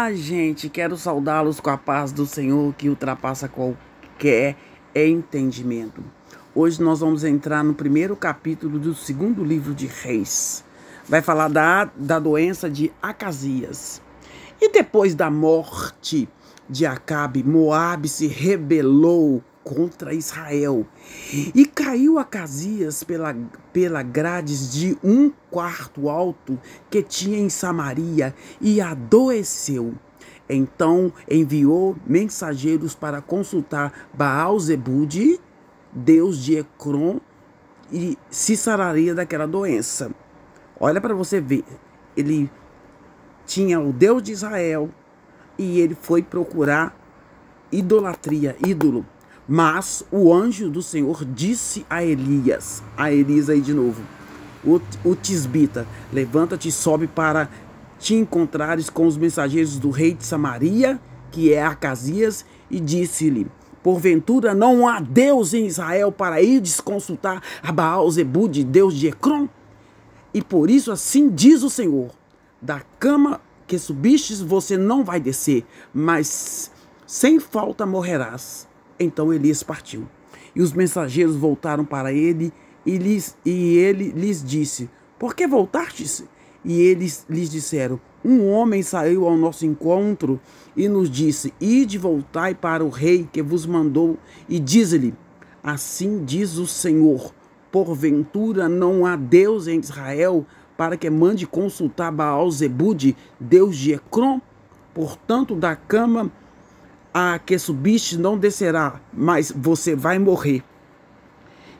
Olá, gente, quero saudá-los com a paz do Senhor que ultrapassa qualquer entendimento. Hoje nós vamos entrar no primeiro capítulo do segundo livro de Reis. Vai falar da doença de Acasias. E depois da morte de Acabe, Moabe se rebelou contra Israel. E caiu Acasias pela grades de um quarto alto que tinha em Samaria e adoeceu. Então enviou mensageiros para consultar Baal-zebude, deus de Ecrom, e se sararia daquela doença. Olha para você ver, ele tinha o Deus de Israel e ele foi procurar idolatria, ídolo. Mas o anjo do Senhor disse a Elias aí de novo, o tisbita: levanta-te e sobe para te encontrares com os mensageiros do rei de Samaria, que é Acasias, e disse-lhe: porventura não há Deus em Israel para irdes consultar a Baal-zebude, deus de Ecrom? E por isso assim diz o Senhor: da cama que subistes você não vai descer, mas sem falta morrerás. Então Elias partiu. E os mensageiros voltaram para ele e ele lhes disse: por que voltastes? E eles lhes disseram: um homem saiu ao nosso encontro e nos disse: ide, voltai para o rei que vos mandou, e diz-lhe: assim diz o Senhor, porventura não há Deus em Israel para que mande consultar Baal-zebude, deus de Ecrom? Portanto, da cama a que subiste não descerá, mas você vai morrer.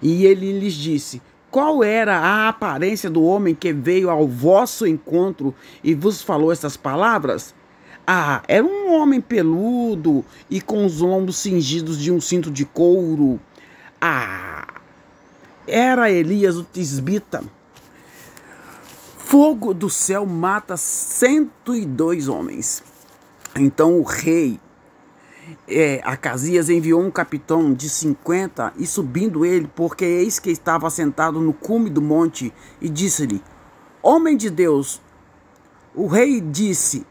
E ele lhes disse: qual era a aparência do homem que veio ao vosso encontro e vos falou essas palavras? Ah, era um homem peludo e com os lombos cingidos de um cinto de couro. Ah, era Elias o tisbita. Fogo do céu mata 102 homens. Então o rei Acasias enviou um capitão de 50 e subindo ele, porque eis que estava sentado no cume do monte, e disse-lhe: homem de Deus, o rei diz,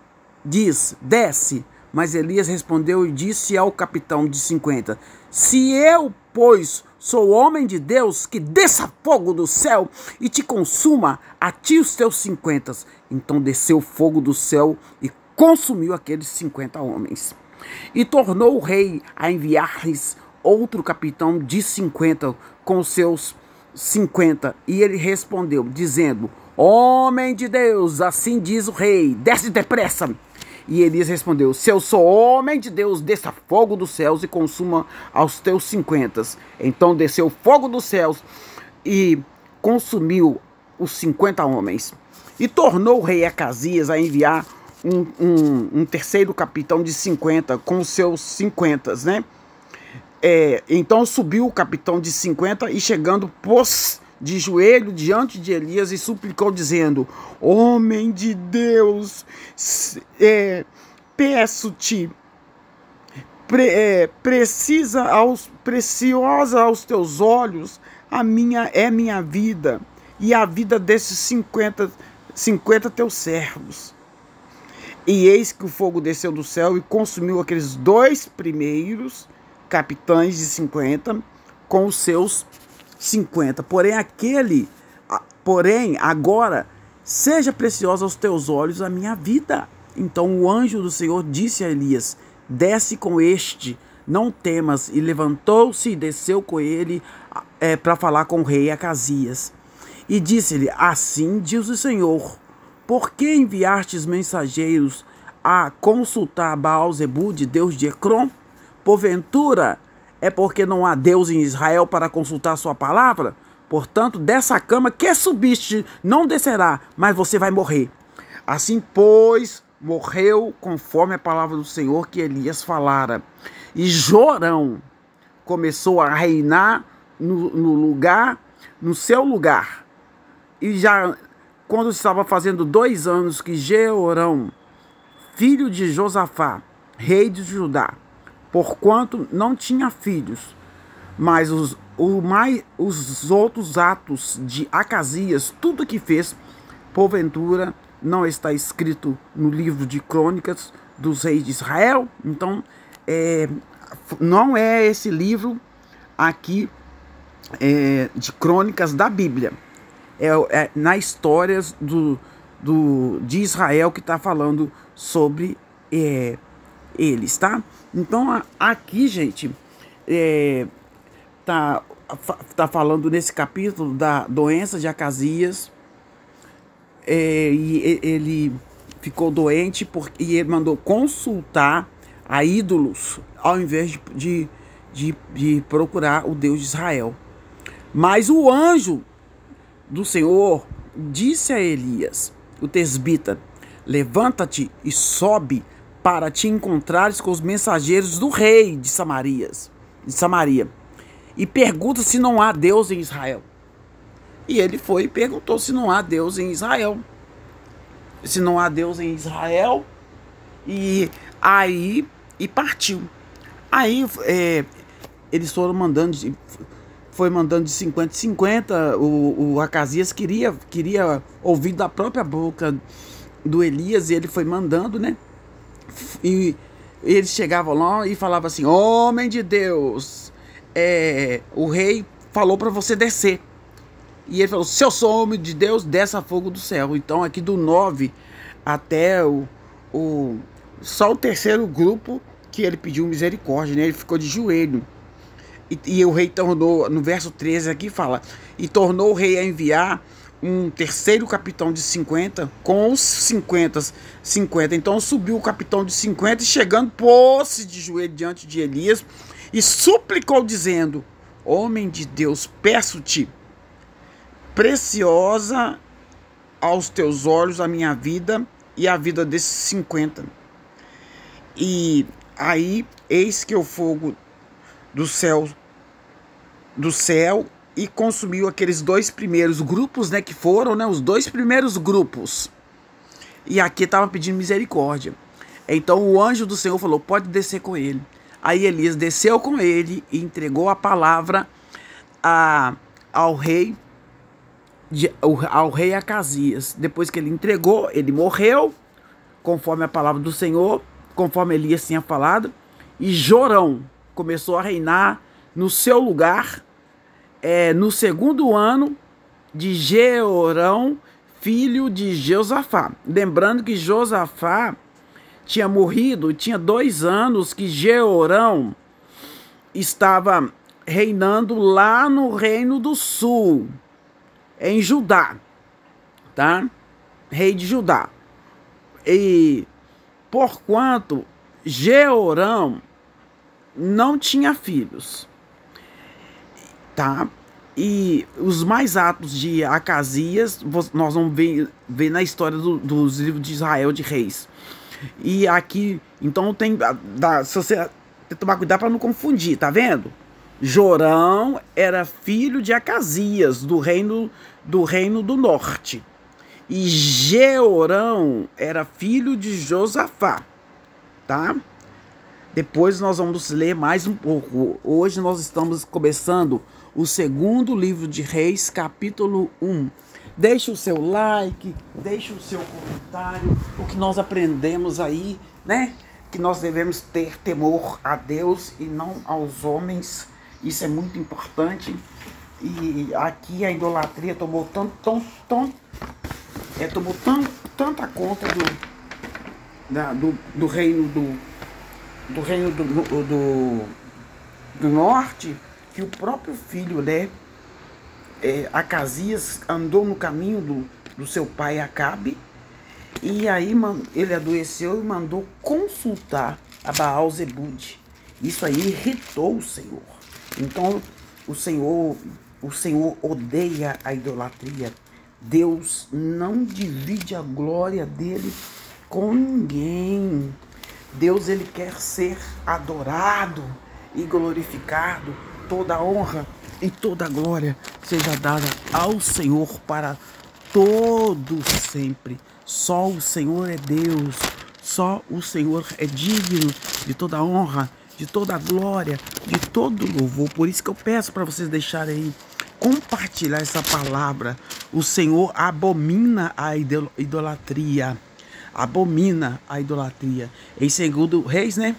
desce. Mas Elias respondeu e disse ao capitão de 50: se eu, pois, sou homem de Deus, que desça fogo do céu e te consuma, a ti os teus 50. Então desceu fogo do céu e consumiu aqueles 50 homens. E tornou o rei a enviar-lhes outro capitão de 50 com seus 50. E ele respondeu, dizendo: homem de Deus, assim diz o rei, desce depressa. E Elias respondeu: se eu sou homem de Deus, desça fogo dos céus e consuma aos teus 50. Então desceu fogo dos céus e consumiu os 50 homens. E tornou o rei Acasias a enviar um terceiro capitão de 50 com os seus 50, né? Então subiu o capitão de 50 e chegando pôs de joelho diante de Elias e suplicou dizendo: homem de Deus, peço-te, preciosa aos teus olhos minha vida e a vida desses 50 teus servos. E eis que o fogo desceu do céu e consumiu aqueles dois primeiros capitães de 50 com os seus 50. Porém, agora, seja preciosa aos teus olhos a minha vida. Então o anjo do Senhor disse a Elias: desce com este, não temas. E levantou-se e desceu com ele para falar com o rei Acasias. E disse-lhe: assim diz o Senhor, por que enviastes mensageiros a consultar Baal-zebude, deus de Ecrom? Porventura é porque não há Deus em Israel para consultar sua palavra? Portanto, dessa cama que subiste não descerá, mas você vai morrer. Assim, pois, morreu conforme a palavra do Senhor que Elias falara. E Jorão começou a reinar no seu lugar. E já quando estava fazendo 2 anos que Jeorão, filho de Josafá, rei de Judá, porquanto não tinha filhos, mas os outros atos de Acasias, tudo que fez, porventura não está escrito no livro de Crônicas dos Reis de Israel. Então, não é esse livro aqui de crônicas da Bíblia. É na histórias de Israel que está falando sobre eles, tá? Então, aqui, gente, tá falando nesse capítulo da doença de Acasias. E ele ficou doente e ele mandou consultar a ídolos ao invés de procurar o Deus de Israel. Mas o anjo do Senhor disse a Elias, o tesbita: levanta-te e sobe para te encontrares com os mensageiros do rei de Samaria, e pergunta se não há Deus em Israel. E ele foi e perguntou se não há Deus em Israel. Se não há Deus em Israel. E partiu. Aí eles foram mandando de 50 em 50. O Acasias queria ouvir da própria boca do Elias, e ele foi mandando, né? E eles chegavam lá e falavam assim: homem de Deus, o rei falou para você descer. E ele falou: se eu sou homem de Deus, desça fogo do céu. Então aqui do 9 até só o terceiro grupo que ele pediu misericórdia, né? Ele ficou de joelho. E o rei tornou, no verso 13 aqui fala: e tornou o rei a enviar um terceiro capitão de 50 com os 50. Então subiu o capitão de 50 e chegando, pôs-se de joelho diante de Elias e suplicou, dizendo: homem de Deus, peço-te, preciosa aos teus olhos a minha vida e a vida desses 50. E aí, eis que o fogo do céu e consumiu aqueles dois primeiros grupos, né, que foram, né, os dois primeiros grupos. E aqui estava pedindo misericórdia. Então o anjo do Senhor falou: pode descer com ele. Aí Elias desceu com ele e entregou a palavra ao rei Acasias. Depois que ele entregou, ele morreu, conforme a palavra do Senhor, conforme Elias tinha falado. E Jorão começou a reinar no seu lugar, no segundo ano de Jeorão, filho de Josafá. Lembrando que Josafá tinha morrido, tinha 2 anos que Jeorão estava reinando lá no Reino do Sul, em Judá, tá? Rei de Judá. E porquanto Jeorão não tinha filhos, tá? E os mais atos de Acasias, nós vamos ver na história dos livros de Israel de Reis. E aqui, então se você tomar cuidado para não confundir, tá vendo? Jorão era filho de Acasias, do reino do norte. E Jeorão era filho de Josafá, tá? Depois nós vamos ler mais um pouco. Hoje nós estamos começando o segundo livro de Reis, capítulo 1. Deixe o seu like, deixe o seu comentário, o que nós aprendemos aí, né? Que nós devemos ter temor a Deus e não aos homens. Isso é muito importante. E aqui a idolatria tomou tanta conta do reino do norte, que o próprio filho, né, Acasias, andou no caminho do seu pai Acabe, e aí ele adoeceu e mandou consultar a Baal-Zebude. Isso aí irritou o Senhor. Então o Senhor odeia a idolatria. Deus não divide a glória dele com ninguém. Deus, ele quer ser adorado e glorificado. Toda a honra e toda a glória seja dada ao Senhor para todo sempre. Só o Senhor é Deus. Só o Senhor é digno de toda a honra, de toda a glória, de todo o louvor. Por isso que eu peço para vocês deixarem aí compartilhar essa palavra. O Senhor abomina a idolatria. Abomina a idolatria. Em 2 Reis, né?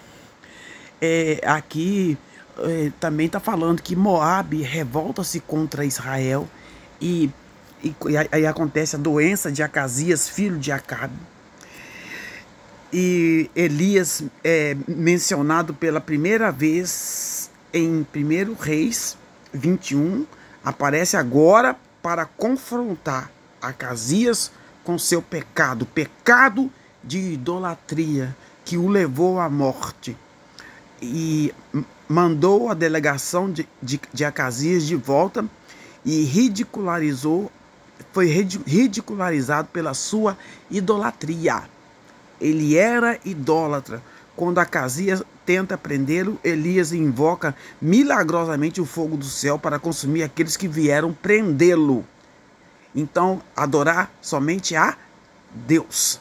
Aqui também está falando que Moabe revolta-se contra Israel. E aí acontece a doença de Acasias, filho de Acabe. E Elias é mencionado pela primeira vez em 1 Reis 21, aparece agora para confrontar Acasias com seu pecado, pecado de idolatria que o levou à morte. E mandou a delegação de Acasias de volta e foi ridicularizado pela sua idolatria. Ele era idólatra. Quando Acasias tenta prendê-lo, Elias invoca milagrosamente o fogo do céu para consumir aqueles que vieram prendê-lo. Então, adorar somente a Deus.